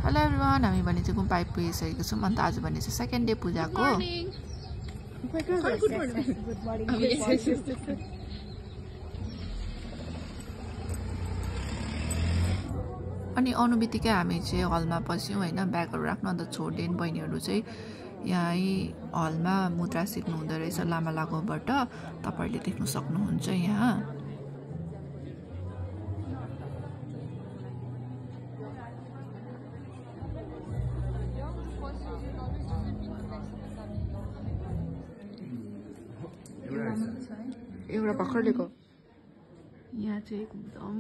Hello everyone, हामी भने चाहिँ गुम्पा आइपुगिसकेको छौँ। अन्त आज भने चाहिँ सेकेन्ड डे पूजाको। अनि आउनु बित्तिकै हामी चाहिँ हलमा पस्यौँ होइन, ब्यागहरू राख्नु। अन्त छोडेन बहिनीहरू चाहिँ यहीँ हलमा मुद्रा सिक्नु हुँदो रहेछ लामा लागोबाट, तपाईँहरूले देख्न सक्नुहुन्छ यहाँ। एउटा भर्खरलेको यहाँ चाहिँ एकदम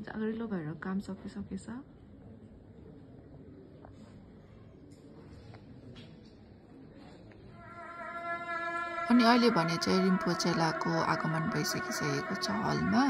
जागरिलो भएर काम सकिसकेछ। अनि अहिले भने चाहिँ रिम्पोचेलाको आगमन भइसकिसकेको छ हलमा।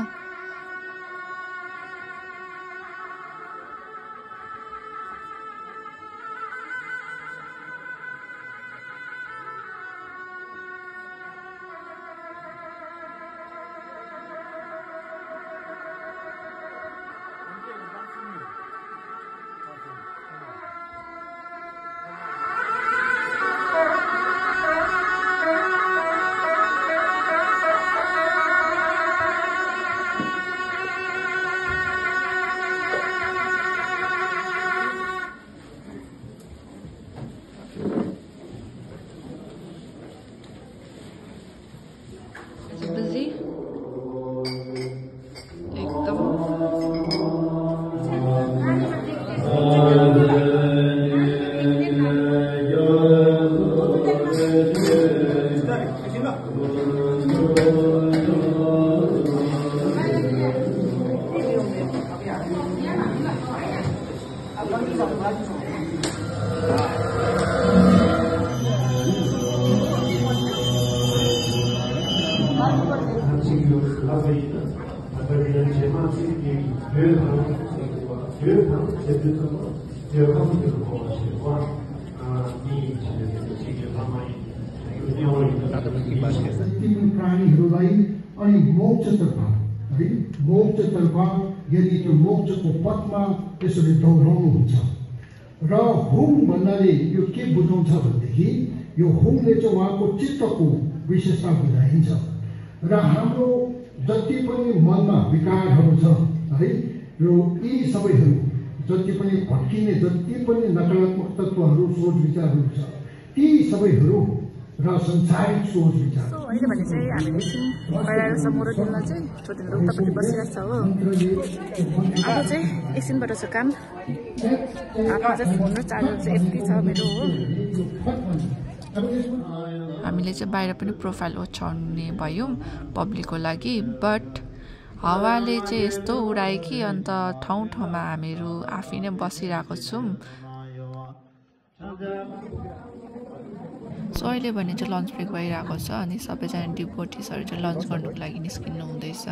प्राणीहरूलाई अनि मोक्षतर्फ है, मोक्षतर्फ यदि त्यो मोक्षको पथमा त्यसरी दौडाउनुहुन्छ। र होम भन्नाले यो के बुझाउँछ भनेदेखि यो होमले चाहिँ उहाँको चित्तको विशेषता बुझाइन्छ। र हाम्रो जति पनि मनमा विकारहरू छ है, यो यी सबैहरू जति पनि भट्किने जति पनि नकारात्मक तत्त्वहरू सोच विचारहरू छ, ती सबैहरू र संसारिक सोच विचार। अहिले भने चाहिँ हामीले एकछिन बाहिर समोर दिनमा चाहिँ छोडिदिनु उतापट्टि बसिरहेको छ हो। अब चाहिँ एकछिनबाट छ काम। आफ्नो चाहिँ फोन र चार्जर चाहिँ यति छ मेरो हो। हामीले चाहिँ बाहिर पनि प्रोफाइल ओछ्याउने भयौँ पब्लिकको लागि, बट हावाले चाहिँ यस्तो उडायो कि अन्त ठाउँ ठाउँमा हामीहरू आफै नै बसिरहेको छौँ। सो अहिले भने चाहिँ लन्च ब्रेक भइरहेको छ अनि सबैजना डिभोटिसहरू चाहिँ लन्च गर्नुको लागि निस्किनु हुँदैछ।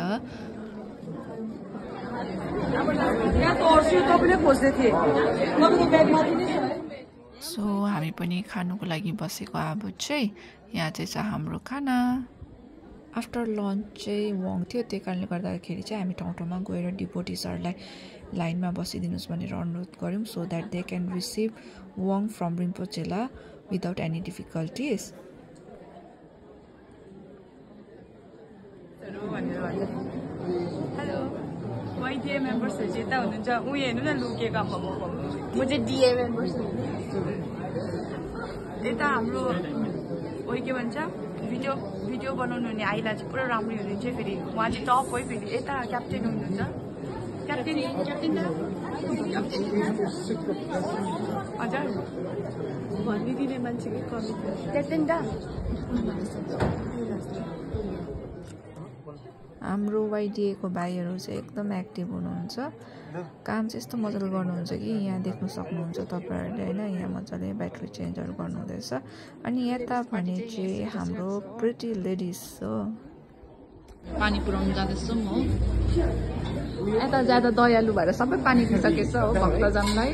सो हामी पनि खानुको लागि बसेको। अब चाहिँ यहाँ चाहिँ छ हाम्रो खाना। आफ्टर लन्च चाहिँ वङ थियो, त्यही कारणले गर्दाखेरि चाहिँ हामी ठाउँ ठाउँमा गएर डिभोटिसहरूलाई लाइनमा बसिदिनुहोस् भनेर अनुरोध गऱ्यौँ, so that they can receive वङ फ्रम रिम्पोचेला without any difficulties. Hello YDA मेम्बर्सहरू चाहिँ यता हुनुहुन्छ। उयो हेर्नु न लुकेको अब म चाहिँ DA मेम्बर्स हो। यता हाम्रो उयो के भन्छ भिडियो बनाउनु हुने आइला चाहिँ पुरा राम्रै हुनुहुन्छ। फेरि उहाँ चाहिँ टप हो। फेरि यता क्याप्टेन हुनुहुन्छ। क्याप्टेन हजुर भनिदिने मान्छेकै कमी। क्याप्टेन दा हाम्रो YDA को भाइहरू चाहिँ एकदम एक्टिभ हुनुहुन्छ। काम चाहिँ यस्तो मजाले गर्नुहुन्छ कि यहाँ देख्न सक्नुहुन्छ तपाईँहरूले होइन। यहाँ मजाले ब्याट्री चेन्जहरू गर्नुहुँदैछ। अनि यता भने चाहिँ हाम्रो प्रिटी लेडिज हो। पानी पुऱ्याउनु जाँदैछौँ हो। यता ज्यादा दयालु भएर सबै पानी पिइसकेछ हो भक्तजनलाई।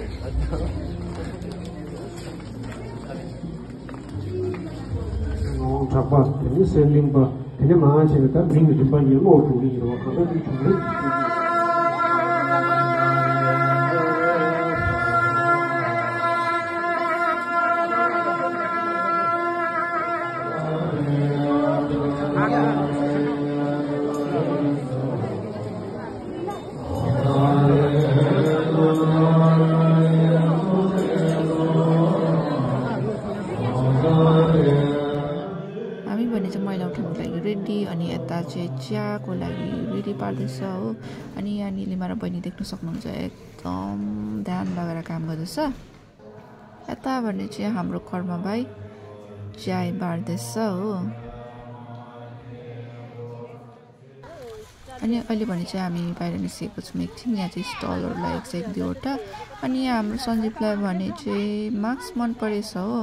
चियाको लागि रेडी पार्दैछ हो। अनि यहाँ निलिमा र बहिनी देख्न सक्नुहुन्छ एकदम ध्यान लगाएर काम गर्दैछ। यता भने चाहिँ हाम्रो कर्म भाइ चिया बार्दैछ हो। अनि अहिले भने चाहिँ हामी बाहिर निस्केको छौँ एकछिन। यहाँ चाहिँ स्टलहरू लागेको छ 1-2वटा। अनि यहाँ हाम्रो सञ्जीवलाई भने चाहिँ मास्क मन परेछ हो।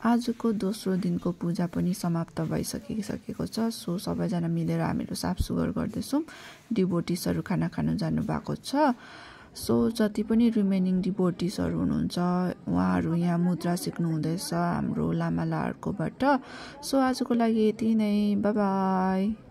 आजको दोस्रो दिनको पूजा पनि समाप्त भइसकिसकेको छ। सो सबैजना मिलेर हामीहरू साफ सुग्घर गर्दैछौँ। डिभोटिसहरू खाना खानु जानुभएको छ। सो जति पनि रिमेनिङ डिभोटिसहरू हुनुहुन्छ उहाँहरू यहाँ मुद्रा सिक्नु हुँदैछ हाम्रो लामा लार्कोबाट। सो आजको लागि यति नै, बाई बाई।